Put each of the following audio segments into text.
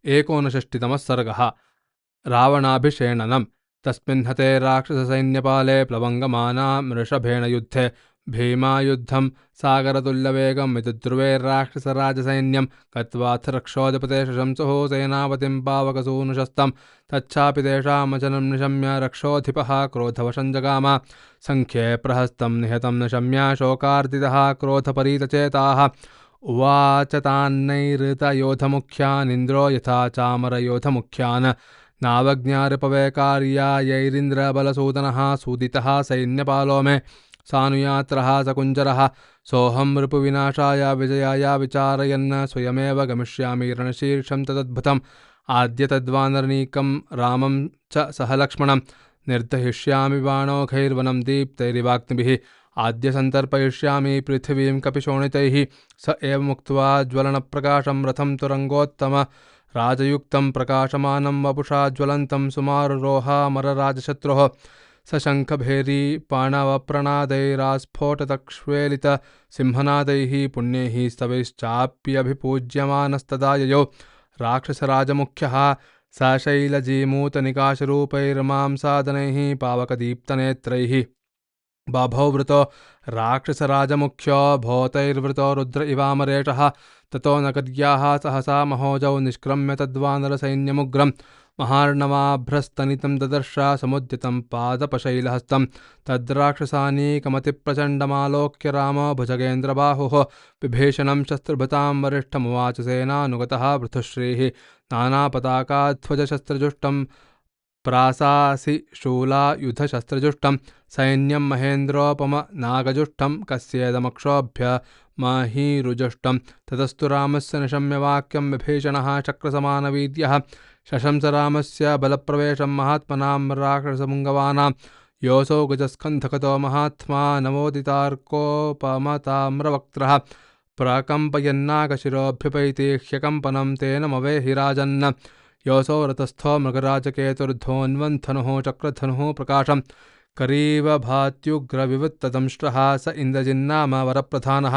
एकोनषष्टितमः सर्गः। रावणाभिषेणनम्। तस्मिन् हते राक्षससैन्यपाले प्लवङ्गमाना मृषभेण युद्धे भीमायुद्धं सागरतुल्यवेगं विदुद्रुवैर्राक्षसराजसैन्यं गत्वाथ रक्षोऽधिपते शशंसुः सेनापतिं पावकसूनुशस्तं तच्छापि तेषामचलं निशम्य रक्षोऽधिपः क्रोधवशं जगाम सङ्ख्ये प्रहस्तं निहतं निशम्य शोकार्दितः क्रोधपरीतचेताः उवाच तान्नैरृतयोधमुख्यानिन्द्रो यथा चामरयोधमुख्यान् नावज्ञारिपवेकार्यायैरिन्द्रबलसूदनः सूदितः सैन्यपालो मे सानुयात्रः सकुञ्जरः सोऽहं रिपुविनाशाय विजयाय विचारयन् स्वयमेव गमिष्यामि रणशीर्षं तदद्भुतम् आद्य तद्वानरनीकं रामं च सह लक्ष्मणं निर्दहिष्यामि बाणौघैर्वनं दीप्तैरिवाग्निभिः आद्य सन्तर्पयिष्यामि पृथिवीं कपिशोणितैः स एवमुक्त्वा ज्वलनप्रकाशं रथं तुरङ्गोत्तम राजयुक्तं प्रकाशमानं वपुषा ज्वलन्तं सुमारुरोहामरराजशत्रुः सशङ्खभेरी पाणवप्रणनादैरास्फोटतक्ष्वेलितसिंहनादैः पुण्यैः स्तवैश्चाप्यभिपूज्यमानस्तदा ययौ राक्षसराजमुख्यः सशैलजीमूतनिकाशरूपैर्मांसादनैः पावकदीप्तनेत्रैः बाभौ वृतो राक्षसराजमुख्यो भूतैर्वृतो रुद्र इवामरेशः ततो नगर्याः सहसा महोजौ निष्क्रम्य तद्वानरसैन्यमुग्रं महार्णवाभ्रस्तनितं ददर्श समुद्यतं पादपशैलहस्तं तद्राक्षसानीकमतिप्रचण्डमालोक्य रामो भुजगेन्द्रबाहुः विभीषणं शस्त्रभृतां वरिष्ठमुवाच सेनानुगतः पृथुश्रीः नानापताकाध्वजशस्त्रजुष्टं प्रासासि शूलायुधशस्त्रजुष्टं सैन्यं महेन्द्रोपमनागजुष्टं कस्येदमक्षोभ्यमहीरुजुष्टं ततस्तु रामस्य निशम्यवाक्यं विभीषणः चक्रसमानवीर्यः शशंस रामस्य बलप्रवेशं महात्मनां राक्षसपुङ्गवानां योऽसौ गजस्कन्धकतो महात्मा नवोदितार्कोपमताम्रवक्त्रः प्रकम्पयन्नागशिरोऽभ्युपैति ह्यकम्पनं तेन मवेहि राजन् योऽसौ रतस्थो मृगराजकेतुर्धोन्वन्धनुः चक्रधनुः प्रकाशं करीवभात्युग्रविवृत्तदंष्ट्रः स इन्द्रजिन्नाम वरप्रधानः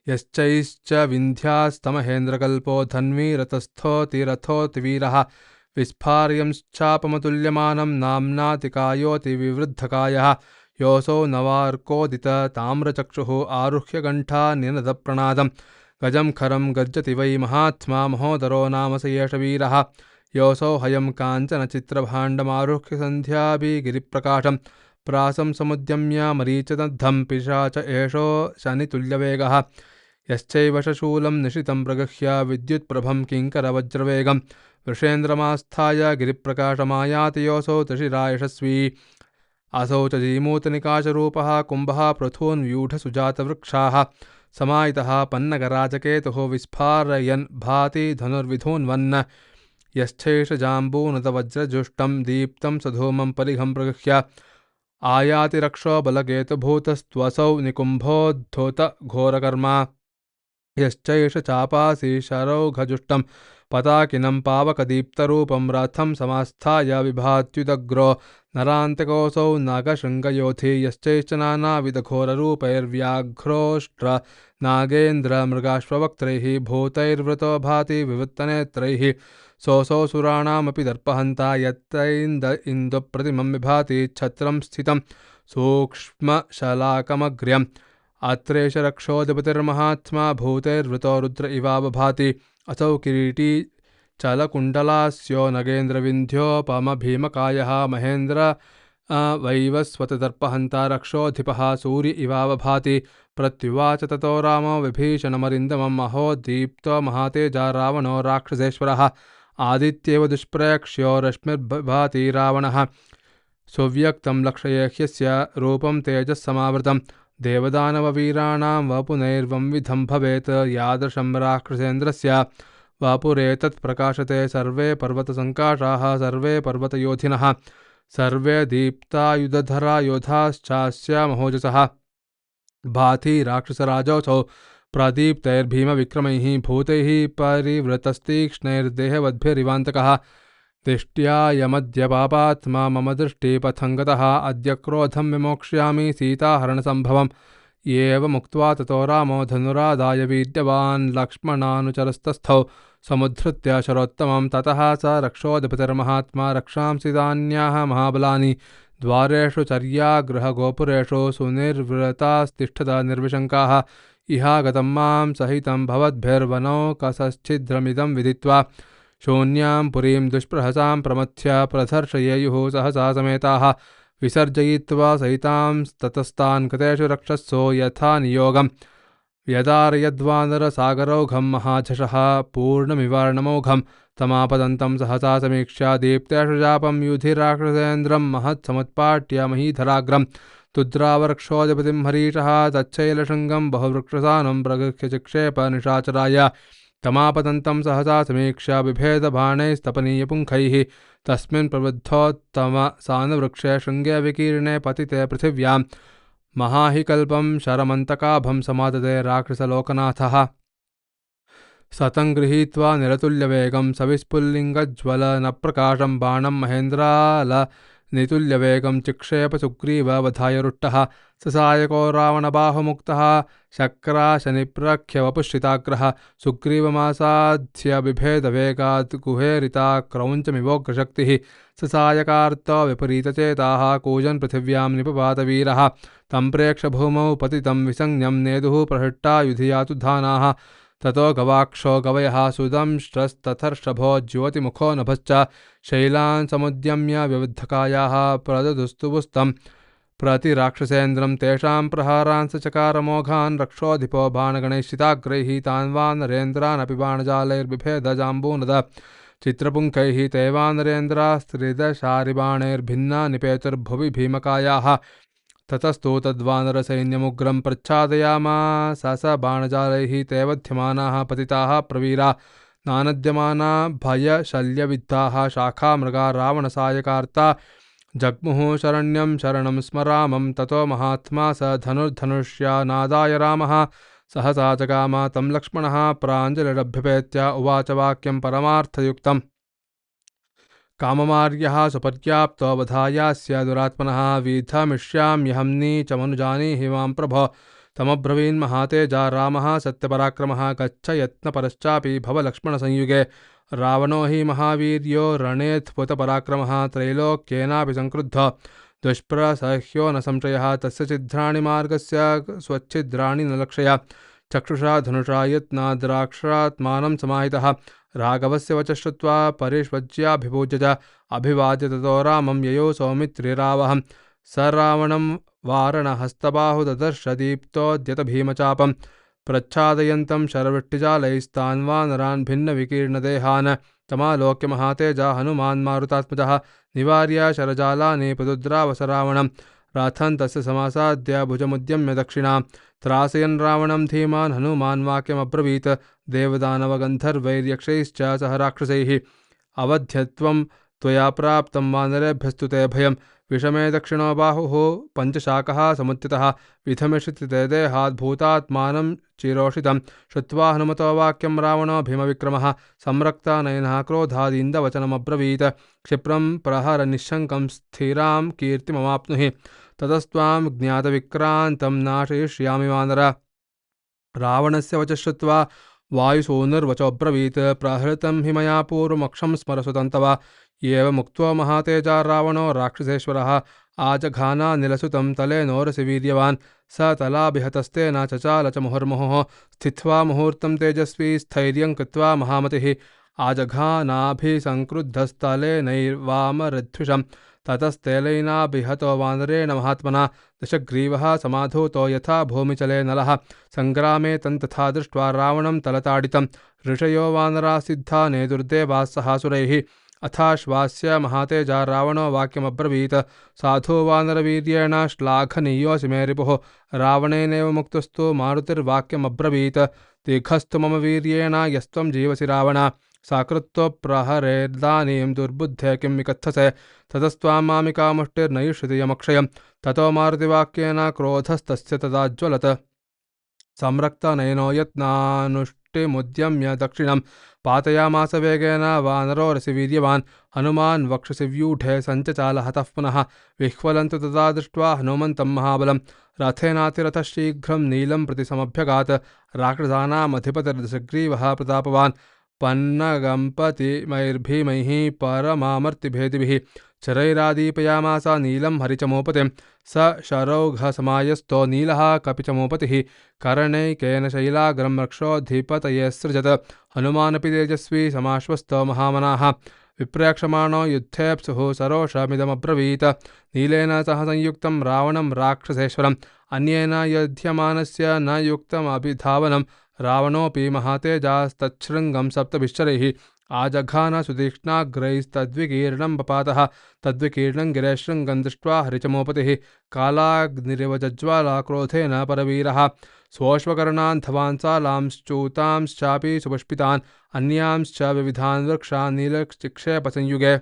यश्चैश्च विन्ध्यास्तमहेन्द्रकल्पो धन्वी रतस्थोऽतिरथोऽतिवीरः विस्फार्यंश्चापमतुल्यमानं नाम्नातिकायोऽतिविवृद्धकायः योऽसौ नवार्कोदितताम्रचक्षुः आरुह्य कण्ठान्यनदप्रणादं गजं खरं गर्जति वै महात्मा महोदरो नाम स एष वीरः योऽसौ हयं काञ्चनचित्रभाण्डमारुह्य सन्ध्याभिगिरिप्रकाशं प्रासं समुद्यम्य मरीचदग्धं पिशाच एषो शनितुल्यवेगः यश्चैव शूलं निशितं प्रगह्य विद्युत्प्रभं किङ्करवज्रवेगं वृषेन्द्रमास्थाय गिरिप्रकाशमायाति योऽसौ त्रिशिरा यशस्वी असौ च जीमूतनिकाशरूपः कुम्भः पृथून् व्यूढसुजातवृक्षाः समाहितः पन्नगराजकेतुः विस्फारयन् भाति धनुर्विधून्वन् यश्चैष जाम्बूनतवज्रजुष्टं दीप्तं सधूमं परिघं प्रगह्य आयाति रक्षो बलकेतुभूतस्त्वसौ निकुम्भोद्धूतघोरकर्मा यश्चैष चापासि शरौघजुष्टं पताकिनं पावकदीप्तरूपं रथं समास्थाय विभात्युदग्रो नरान्तकोऽसौ नागशृङ्गयोधि यश्चैश्च नानाविधघोररूपैर्व्याघ्रोष्ट्र नागेन्द्रमृगाश्ववक्त्रैः भूतैर्वृतो भाति विवृत्तनेत्रैः सोऽसौ सुराणामपि दर्पहन्ता यत्तैन्दुप्रतिमं विभाति छत्रं स्थितं सूक्ष्मशलाकमग्र्यम् अत्रेष रक्षोऽधिपतिर्महात्मा भूतैर्वृतो रुद्र इवावभाति असौ किरीटी चलकुण्डलास्यो नगेन्द्रविन्ध्योपमभीमकायः महेन्द्र वैवस्वतदर्पहन्ता रक्षोऽधिपः सूर्य इवावभाति प्रत्युवाच ततो रामो विभीषणमरिन्दमम् अहो दीप्तो महातेजा रावणो राक्षसेश्वरः आदित्येव दुष्प्रेक्ष्यो रश्मिर्भाति रावणः सुव्यक्तं लक्षये ह्यस्य रूपं तेजस्समावृतं देवदानववीराणां वपुनैर्वंविधं भवेत् यादृशं राक्षसेन्द्रस्य वपुरेतत् प्रकाशते सर्वे पर्वतसङ्काशाः सर्वे पर्वतयोधिनः सर्वे दीप्तायुधधरा योधाश्चास्य महोजसः भाति राक्षसराजोऽसौ प्रदीप्तैर्भीमविक्रमैः भूतैः परिवृतस्तीक्ष्णैर्देहवद्भिरिवान्तकः दृष्ट्या यमद्य पापात्मा मम दृष्टिपथङ्गतः अद्य क्रोधं विमोक्ष्यामि सीताहरणसम्भवम् एवमुक्त्वा ततो रामो धनुरादाय वीर्यवान् लक्ष्मणानुचरस्तस्थौ समुद्धृत्य शरोत्तमं ततः स रक्षोऽधिपतिर्महात्मा रक्षांसि तान्याः महाबलानि द्वारेषु चर्यागृहगोपुरेषु सुनिर्वृतास्तिष्ठत निर्विशङ्काः इहागतं मां सहितं भवद्भिर्वनौ कसश्छिद्रमिदं विदित्वा शून्यां पुरीं दुष्प्रहसां प्रमथ्य प्रदर्शयेयुः सहसा समेताः विसर्जयित्वा सहितां ततस्तान् कृतेषु रक्षसो यथा नियोगम् यदारयद्वानरसागरौघं महाझषः पूर्णमिवार्णमौघं तमापदन्तं सहसा समीक्ष्य दीप्तेषु चापं युधिराक्षसेन्द्रं महत्समुत्पाट्य महीधराग्रं तुद्रावरक्षोऽधिपतिं हरीशः तच्छैलशृङ्गं बहुवृक्षसानं प्रगृह्य चिक्षेप निशाचराय तमापतन्तं सहसा समीक्ष्य बिभेदबाणैस्तपनीयपुङ्खैः तस्मिन् प्रवृद्धोत्तमसानवृक्षे शृङ्गे विकीर्णे पतिते पृथिव्यां महाहिकल्पं शरमन्तकाभं समाददे राक्षसलोकनाथः सतं गृहीत्वा निरतुल्यवेगं सविस्फुल्लिङ्गज्वलनप्रकाशं बाणं महेन्द्रालनितुल्यवेगं चिक्षेप सुग्रीववधाय रुष्टः ससायको रावणबाहुमुक्तः शक्राशनिप्रख्यवपुश्रिताग्रः सुग्रीवमासाध्य बिभेदवेगात् गुहेरिता क्रौञ्चमिवोग्रशक्तिः ससायकार्तो विपरीतचेताः कूजन् पृथिव्यां निपपातवीरः तं प्रेक्ष्य भूमौ पतितं विसंज्ञं नेदुः प्रहृष्टा युधियातुधानाः ततो गवाक्षो गवयः सुदंष्ट्रस्तथर्षभो ज्योतिमुखो नभश्च शैलान् समुद्यम्य विवद्धकायाः प्रददुस्तुवुस्तं प्रतिराक्षसेन्द्रं तेषां प्रहारान् सचकारमोघान् रक्षोऽधिपो बाणगणैश्चिताग्रैः तान् वानरेन्द्रानपि बाणजालैर्बिभेदजाम्बूनद चित्रपुङ्खैः ते वानरेन्द्रास्त्रिदशारिबाणैर्भिन्ना निपेतुर्भुवि भीमकायाः ततस्तु तद्वानरसैन्यमुग्रं प्रच्छादयामास स बाणजालैः ते वध्यमानाः पतिताः प्रवीरा नानद्यमाना भयशल्यविद्धाः शाखामृगा रावणसायकार्ता जग्मुः शरण्यं शरणं स्मरामं ततो महात्मा स धनुर्धनुष्यानादाय रामः सहसा जगाम तं लक्ष्मणः प्राञ्जलिरभ्यपेत्य उवाच वाक्यं परमार्थयुक्तम् काममार्यः सुपर्याप्तो वधायास्य दुरात्मनः वीथमिष्याम्यहं नीचमनुजानीहि मां प्रभो तमब्रवीन्महातेजा रामः सत्यपराक्रमः गच्छ यत्नपरश्चापि भव लक्ष्मणसंयुगे रावणो हि महावीर्यो रणेऽद्भुतपराक्रमः त्रैलोक्येनापि संक्रुद्धो दुष्प्रसह्यो न संशयः तस्य छिद्राणि मार्गस्य स्वच्छिद्राणि न लक्षय चक्षुषा धनुषा यत्नाद्राक्षात्मानं समाहितः राघवस्य वच श्रुत्वा परिष्वज्याभिपूज्य च अभिवाद्य ततो रामं ययो सौमित्रिरावहं स रावणं वारणहस्तबाहु ददर्श दीप्तोद्यत भीमचापं प्रच्छादयन्तं शरवृष्टिजालैस्तान् वानरान् भिन्नविकीर्णदेहान् तमालोक्य महातेजा हनुमान् मारुतात्मजः निवार्य शरजालानि प्रदुद्रावसरावणं राथन् तस्य समासाद्य भुजमुद्यम्य दक्षिणां त्रासयन् रावणं धीमान् हनुमान् वाक्यमब्रवीत् देवदानवगन्धर्वैर्यक्षैश्च सह राक्षसैः अवध्यत्वं त्वया प्राप्तं वानरेभ्यस्तु ते भयं विषमे दक्षिणो बाहुः पञ्चशाकः समुत्थितः विधमिषति ते देहात् भूतात्मानं चिरोषितं श्रुत्वा हनुमतो वाक्यं रावणो भीमविक्रमः संरक्तानयनः क्रोधादीन्दवचनमब्रवीत् क्षिप्रं प्रहर निःशङ्कं स्थिरां कीर्तिमवाप्नुहि ततस्त्वां ज्ञातविक्रान्तं नाशयिष्यामि वानर रावणस्य वच श्रुत्वा वायुसूनुर्वचोऽब्रवीत् प्रहृतं हि मया पूर्वमक्षं स्मरसु तन्तव एवमुक्त्वा महातेजा रावणो राक्षसेश्वरः आजघानानिलसुतं तलेनोरसि वीर्यवान् स तलाभिहतस्तेन चचाल च मुहुर्मुहुः स्थित्वा मुहूर्तं तेजस्वी स्थैर्यं कृत्वा महामतिः आजघानाभिसंक्रुद्धस्थलेनैर्वामरध्विषं ततस्तेलैनाभिहतो वानरेण महात्मना दशग्रीवः समाधूतो यथा भूमिचले नलः सङ्ग्रामे तन्तथा दृष्ट्वा रावणं तलताडितं ऋषयो वानराः सिद्धा नेदुर्देवाः सहासुरैः अथाश्वास्य महातेजा रावणो वाक्यमब्रवीत् साधु वानरवीर्येण श्लाघनीयोऽसि मे रिपुः रावणेनैव मुक्तस्तु मारुतिर्वाक्यमब्रवीत् दीर्घस्तु मम वीर्येण यस्त्वं जीवसि रावण साकृत्वप्रहरेर्दानीं दुर्बुद्धे किं विकथसे ततस्त्वां मामिकामुष्टिर्नयिष्यति यमक्षयं ततो मारुतिवाक्येन क्रोधस्तस्य तदाज्वलत् संरक्तनयनो यत्नानुष्टिमुद्यम्य दक्षिणं पातयामास वेगेन वानरोरसि वीर्यवान् हनुमान् वक्षसि व्यूढे सञ्चचाल हतः पुनः विह्वलन्तु तदा दृष्ट्वा हनुमन्तं महाबलं रथेनातिरथः शीघ्रं नीलं प्रति समभ्यगात् राक्षसानामधिपतिर्दशग्रीवः प्रतापवान् पन्नगम्पतिमैर्भीमैः परमामर्तिभेदिभिः शरैरादीपयामास नीलं हरिचमोपतिं स शरौघसमायस्तो नीलः कपिचमोपतिः कर्णैकेन शैलाग्रं रक्षोऽधिपतये सृजत हनुमानपि तेजस्वी समाश्वस्तो महामनाः विप्रेक्षमाणो युद्धेऽप्सुः सरोषमिदमब्रवीत् नीलेन सह संयुक्तं रावणं राक्षसेश्वरम् अन्येन युध्यमानस्य न युक्तमभिधावनं रावणोऽपि महातेजास्तच्छृङ्गं सप्तभिश्चरैः आजघान सुतीक्ष्णाग्रैस्तद्विकीर्णं पपातः तद्विकीर्णं गिरेशृङ्गं दृष्ट्वा हरिचमोपतिः कालाग्निरिव जज्ज्वाला क्रोधेन परवीरः स्वोश्वकर्णान् धवांसालांश्चूतांश्चापि सुपुष्पितान् अन्यांश्च विविधान् वृक्षान् नीलचिक्षेपसंयुगे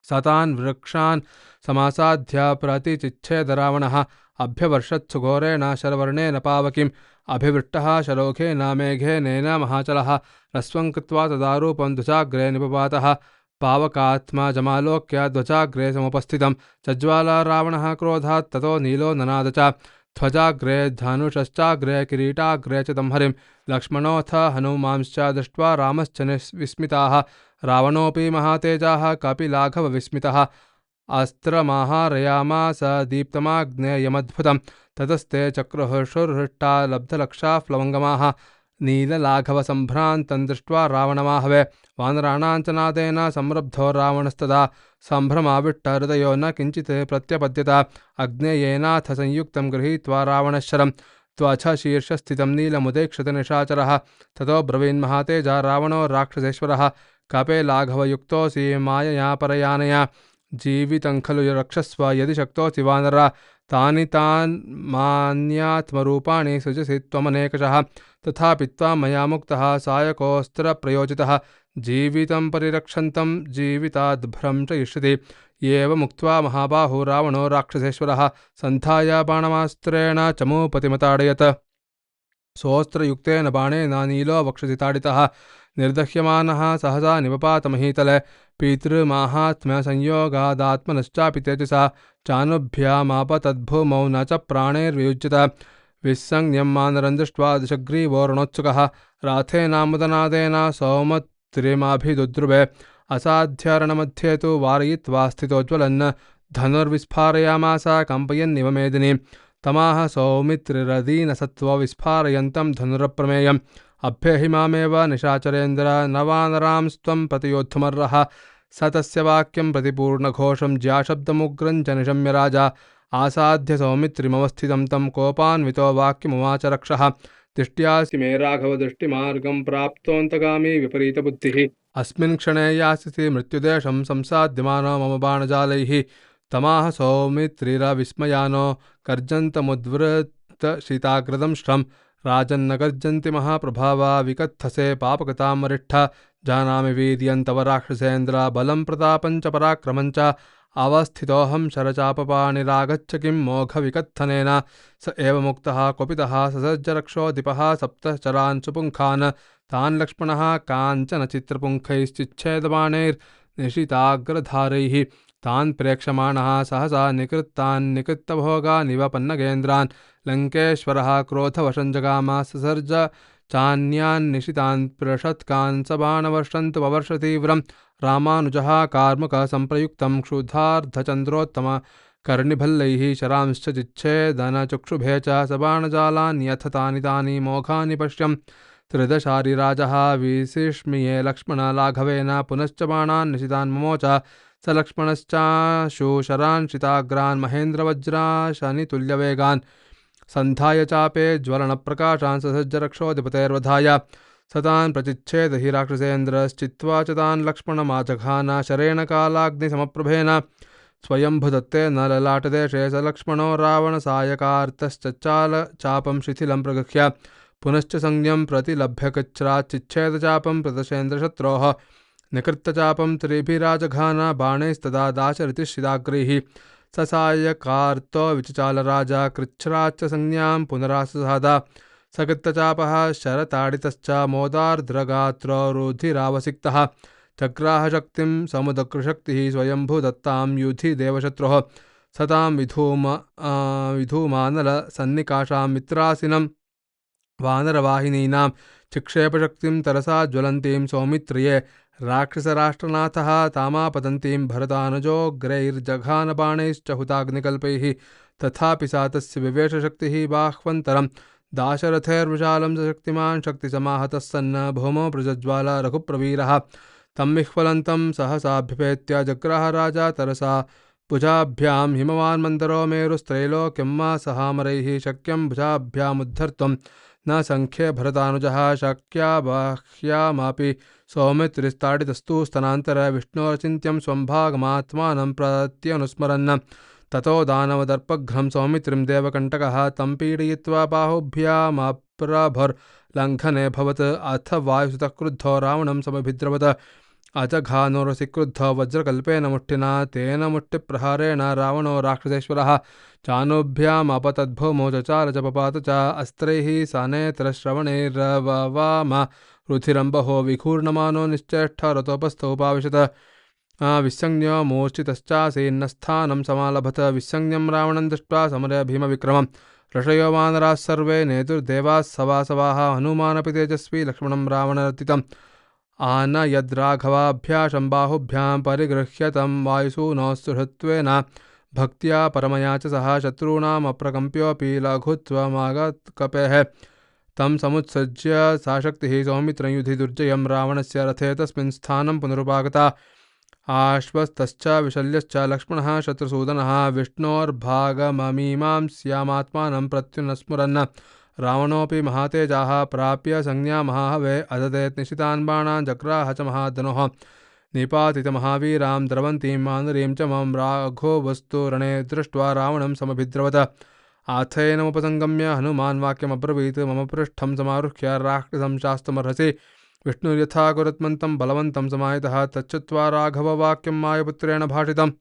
सतान् वृक्षान् समासाद्य प्रतिचिच्छेद रावणः अभ्यवर्षत्सु घोरेण शरवर्णेन पावकिम् अभिवृष्टः शलोखेन मेघेनेन महाचलः रस्वं कृत्वा तदारूपं ध्वजाग्रे निपपातः पावकात्मा जमालोक्य ध्वजाग्रे समुपस्थितं चज्वाला रावणः क्रोधात् ततो नीलो ननाद च ध्वजाग्रे धनुषश्चाग्रे किरीटाग्रे च तं हरिं लक्ष्मणोऽथ हनुमांश्च दृष्ट्वा रामश्च विस्मिताः रावणोऽपि महातेजाः कपिलाघवविस्मितः अस्त्रमाहारयामास दीप्तमाग्नेयमद्भुतं ततस्ते चक्रुःशुर्हृष्टा लब्धलक्षाः प्लवङ्गमाः नीललाघवसम्भ्रान्तं दृष्ट्वा रावणमाहवे वानराणां च नादेन संरब्धो रावणस्तदा सम्भ्रमाविष्टहृदयो न किञ्चित् प्रत्यपद्यत अग्नेयेनाथ संयुक्तं गृहीत्वा रावणशरं त्वचशीर्षस्थितं नीलमुदेक्षत निशाचरः ततो ब्रवीन्महातेजा रावणो राक्षसेश्वरः कपेलाघवयुक्तोऽसि मायया परयानया जीवितं खलु रक्षस्व यदि शक्तोऽसि वानर तानि मान्यात्मरूपाणि सृजसि त्वमनेकशः तथापि त्वां मया मुक्तः सायकोऽस्त्रप्रयोजितः जीवितं परिरक्षन्तं जीविताद्भ्रं च इष्यति एवमुक्त्वा महाबाहो रावणो राक्षसेश्वरः सन्धाय बाणमास्त्रेण चमूपतिमताडयत् सोऽस्त्रयुक्तेन बाणेन नीलो वक्षसि ताडितः निर्दह्यमानः सहसा निपपातमहीतले पितृमाहात्म्यसंयोगादात्मनश्चापि तेजसा चानुभ्यामापतद्भूमौ न च प्राणैर्वियुज्यत विस्संज्ञं मानरं दृष्ट्वा दशग्रीवोर्णोत्सुकः राथेनामुदनादेन सौमत्रिमाभिदुद्रुवे असाध्यरणमध्ये तु वारयित्वा स्थितोज्ज्वलन् धनुर्विस्फारयामास कम्पयन्निव मेदिनीं तमाह सौमित्रिरदीनसत्त्वविस्फारयन्तं धनुरप्रमेयम् अभ्यहि मामेव निशाचरेन्द्र न वानरांस्त्वं प्रतियोद्धुमर्हः स तस्य वाक्यं प्रतिपूर्णघोषं ज्याशब्दमुग्रं च निशम्य राजा आसाद्य सौमित्रिमवस्थितं तं कोपान्वितो वाक्यमुवाच रक्षः दृष्ट्यासि मे राघव दृष्टिमार्गं प्राप्तोऽन्तगामी विपरीतबुद्धिः अस्मिन् क्षणे यास्यसि मृत्युदेशं संसाद्यमानो मम बाणजालैः तमाह सौमित्रिरविस्मयानो गर्जन्तमुद्वृत्तशिताग्रदं श्रं राजन्न गर्जन्ति महाप्रभावा विकत्थसे पापकतामरिष्ठ जानामि वीर्यं तव राक्षसेन्द्र बलं प्रतापं च पराक्रमं च अवस्थितोऽहं शरचापपाणिरागच्छ किं मोघविकत्थनेन स एव मुक्तः कुपितः ससज्जरक्षोधिपः सप्तचरान् सुपुङ्खान् तान् लक्ष्मणः काञ्चन चित्रपुङ्खैश्चिच्छेदबाणैर्निशिताग्रधारैः तान् प्रेक्षमाणः सहसा निकृत्तान्निकृत्तभोगानिव पन्नगेन्द्रान् लङ्केश्वरः क्रोधवशं जगाम ससर्ज चान्यान्निशितान् पृषत्कान् स बाणवर्षन्तु ववर्षतीव्रं रामानुजः कार्मुकसम्प्रयुक्तं क्षुधार्धचन्द्रोत्तम कर्णिभल्लैः शरांश्च चिच्छेदनचक्षुभे च स बाणजालान्यथ तानि मोघानि पश्यन् त्रिदशारिराजः विसिष्मिये लक्ष्मणलाघवेन पुनश्च बाणान् निशितान् ममोच स लक्ष्मणश्चाशुशरान् शिताग्रान् महेन्द्रवज्राशनितुल्यवेगान् सन्धाय चापे ज्वलनप्रकाशान् ससज्जरक्षोधिपतेर्वधाय सतान् प्रचिच्छेद हि राक्षसेन्द्रश्चित्वा च तान् लक्ष्मणमाजघान शरेण कालाग्निसमप्रभेन स्वयंभुदत्तेन ललाटदेशे स लक्ष्मणो रावणसायकार्तश्चचाल चापं शिथिलं प्रगृह्य पुनश्च संज्ञं प्रतिलभ्यकच्राच्चिच्छेदचापं प्रदशेन्द्रशत्रोः निकृत्तचापं त्रिभिराजघान बाणैस्तदा दाशरतिशिदाग्रैः ससायकार्तो विचचालराजा कृच्छ्राच्च संज्ञां पुनराससादा सकृत्तचापः शरताडितश्च मोदार्द्रगात्रो रुधिरावसिक्तः चक्राहशक्तिं समुदकृशक्तिः स्वयंभूदत्तां युधि देवशत्रुः सतां विधूमानलसन्निकाशां मित्रासिनं वानरवाहिनीनां चिक्षेपशक्तिं तरसा ज्वलन्तीं सौमित्रिये राक्षसराष्ट्रनाथः तामापतन्तीं भरतानुजोग्रैर्जघानबाणैश्च हुताग्निकल्पैः तथापि सा तस्य विवेशशक्तिः बाह्वन्तरं दाशरथैर्विशालं च शक्तिमान् शक्तिसमाहतः सन्न भौमो प्रज्ज्वाला रघुप्रवीरः तं विह्वलन्तं सहसाभ्युपेत्य जग्राह राजा तरसा भुजाभ्यां हिमवान् मन्दरो मेरुस्त्रैलोक्यं मा सहामरैः शक्यं भुजाभ्यामुद्धर्तुं न संख्ये भरतानुजः शक्या बाह्यामापि सौमित्रिस्ताडितस्तु स्तनान्तर विष्णोरचिन्त्यं स्वं भागमात्मानं प्रत्यनुस्मरन् ततो दानवदर्पघ्नं सौमित्रिं देवकण्टकः तं पीडयित्वा बाहुभ्यामाप्रभुर्लङ्घने भवत् अथ वायुसुतः क्रुद्धो रावणं समभिद्रवत् अजघानोरसि क्रुद्धो वज्रकल्पेन मुष्टिना तेन मुष्टिप्रहारेण रावणो राक्षसेश्वरः चानुभ्यामपतद्भौमो चचार च पपात च अस्त्रैः सानेत्रश्रवणैर्ववाम रुधिरम्बहो विघूर्णमानो निश्चेष्टरतोपस्थोपाविशत विसंज्ञो मूर्छितश्चासीन्नस्थानं समालभत विसंज्ञं रावणं दृष्ट्वा समरे भीमविक्रमं ऋषयो वानराः सर्वे नेतुर्देवाः सवासवाः हनुमानपि तेजस्वी लक्ष्मणं रावणरतितम् आनयद्राघवाभ्याशं बाहुभ्यां परिगृह्य तं वायुसूनोऽसुहृत्वेन भक्त्या परमया च सह शत्रूणामप्रकम्प्योऽपि लघुत्वमागत्कपेः तं समुत्सृज्य सा शक्तिः सौमित्रं युधि दुर्जयं रावणस्य रथे तस्मिन् स्थानं पुनरुपागता आश्वस्तश्च विशल्यश्च लक्ष्मणः शत्रुसूदनः विष्णोर्भागममीमांस्यामात्मानं प्रत्युनस्मरन् रावणोऽपि महातेजाः प्राप्य संज्ञामहाहवे अददेत् निशितान् बाणान् जग्राह च महाधनुः निपातितमहावीरां द्रवन्तीं मानुरीं च मम राघोवस्तु रणे दृष्ट्वा रावणं समभिद्रवत आथैनमुपसङ्गम्य हनुमान् वाक्यमब्रवीत् मम पृष्ठं समारुह्य राक्षसं शास्तुमर्हसि विष्णुर्यथा कुरुत्मन्तं बलवन्तं समाहितः तच्छ्रुत्वा राघववाक्यं मायपुत्रेण भाषितम्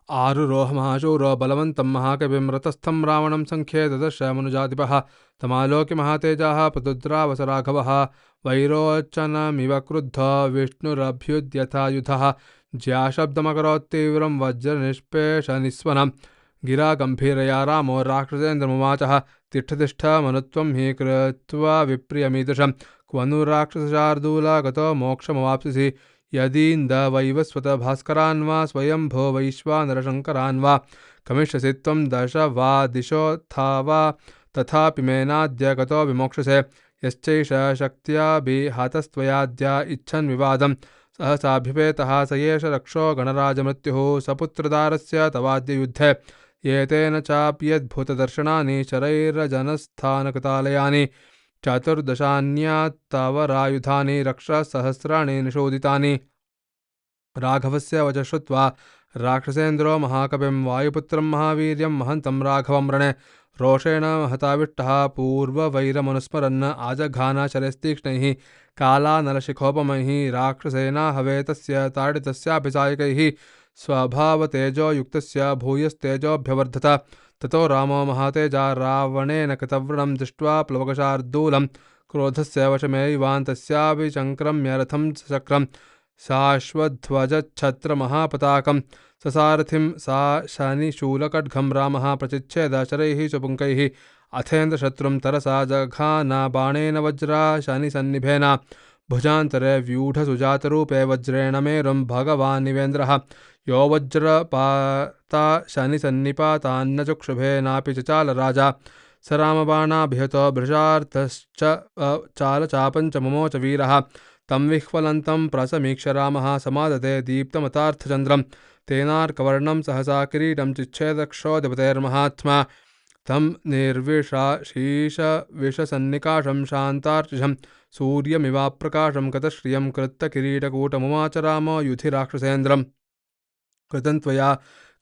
आरुरोह महाशूरो बलवन्तं महाकविं रतस्थं रावणं संख्ये ददर्श मनुजाधिपः तमालोक्य महातेजाः प्रदुद्रावस राघवः वैरोचनमिव क्रुद्धो विष्णुरभ्युद्यथायुधः ज्याशब्दमकरोत्तीव्रं वज्रनिष्पेषनिस्वनं गिरा गम्भीरया रामो राक्षसेन्द्रमुवाचः तिष्ठ तिष्ठ मनुत्वं हि कृत्वा विप्रियमीदृशं क्व नु राक्षसशार्दूला गतो मोक्षमवाप्स्यसि यदीन्दवैवस्वत भास्करान् वा स्वयंभो वैश्वानरशङ्करान् वा गमिष्यसि त्वं दश वा दिशोऽथा वा तथापि मेनाद्य गतो विमोक्षसे यश्चैष शक्त्याभिहतस्त्वयाद्य इच्छन् विवादं सहसाभ्युपेतः स एष रक्षो गणराजमृत्युः सपुत्रदारस्य तवाद्य युद्धे एतेन चाप्यद्भुतदर्शनानि शरैर्जनस्थानकृतालयानि चतुर्दशान्यात्तवरायुधानि रक्षसहस्राणि निषोदितानि राघवस्य वच श्रुत्वा राक्षसेन्द्रो महाकविं वायुपुत्रं महावीर्यं महन्तं राघवं रणे रोषेण महताविष्टः पूर्ववैरमनुस्मरन् आजघान शरैस्तीक्ष्णैः कालानलशिखोपमैः राक्षसेनाहवे तस्य ताडितस्यापि सायकैः स्वभावतेजोयुक्तस्य भूयस्तेजोऽभ्यवर्धत ततो रामो महातेजा रावणेन कृतव्रणं दृष्ट्वा प्लवकशार्दूलं क्रोधस्य वशमेवान् तस्यापि चङ्क्रम्य रथं चक्रं शाश्वध्वजच्छत्रमहापताकं ससारथिं सा शनिशूलखड्गं रामः प्रचिच्छेद शरैः सुपुङ्कैः अथेन्द्रशत्रुं तरसा जघान बाणेन वज्रा शनिसन्निभेन भुजान्तरे व्यूढसुजातरूपे वज्रेण मेरुं भगवान् निवेन्द्रः यो वज्रपाता शनिसन्निपातान्न चक्षुभेनापि चचाल राजा स रामबाणाभिहतो भृशार्थश्च चालचापञ्च ममोच वीरः तं विह्वलन्तं प्रसमीक्ष रामः समादते दीप्तमतार्थचन्द्रं तेनार्कवर्णं सहसा किरीटं चिच्छेदक्षोधिपतेर्महात्मा तं निर्विशाशीषविषसन्निकाशं शान्तार्चिषं सूर्यमिवाप्रकाशं गतश्रियं कृत्तकिरीटकूटमुवाच रामो युधि राक्षसेन्द्रम् कृतं त्वया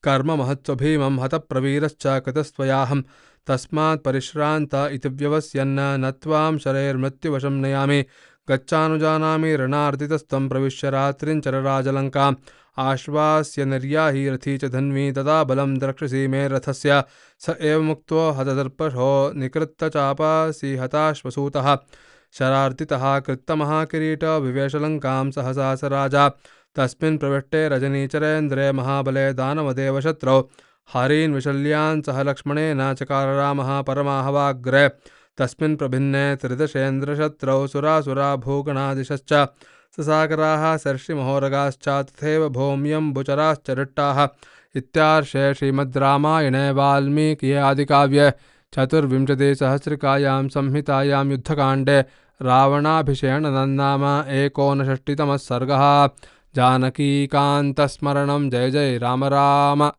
कर्म महत्त्वभीमं हतप्रवीरश्च कृतस्त्वयाहं तस्मात् परिश्रान्त इति व्यवस्यन्न न त्वां शरैर्मृत्युवशं नयामि गच्छानुजानामि ऋणार्दितस्त्वं प्रविश्य रात्रिञ्चरराजलङ्काम् आश्वास्य निर्याहि रथी च धन्वी तदा बलं द्रक्ष्यसि मे रथस्य स एव मुक्तो हतदर्पशो निकृत्तचापासि हताश्वसूतः शरार्दितः कृत्तमहाकिरीटो विवेशलङ्कां सहसा स राजा तस्मिन् प्रविष्टे रजनीचरेन्द्रे महाबले दानवदेव शत्रौ हरीन् विशल्यान् सह लक्ष्मणेन चकार रामः परमाहवाग्रे तस्मिन् प्रभिन्ने त्रिदशेन्द्रशत्रौ सुरासुरा भूगणादिशश्च ससागराः सर्षिमहोरगाश्च तथैव भौम्यम्बुचराश्च रिट्टाः। इत्यार्षे श्रीमद् रामायणे वाल्मीकिये आदिकाव्ये चतुर्विंशतिसहस्रिकायां संहितायां युद्धकाण्डे रावणाभिषेचनं नाम 59तमः सर्गः। जानकीकान्तस्मरणं। जय जय राम राम।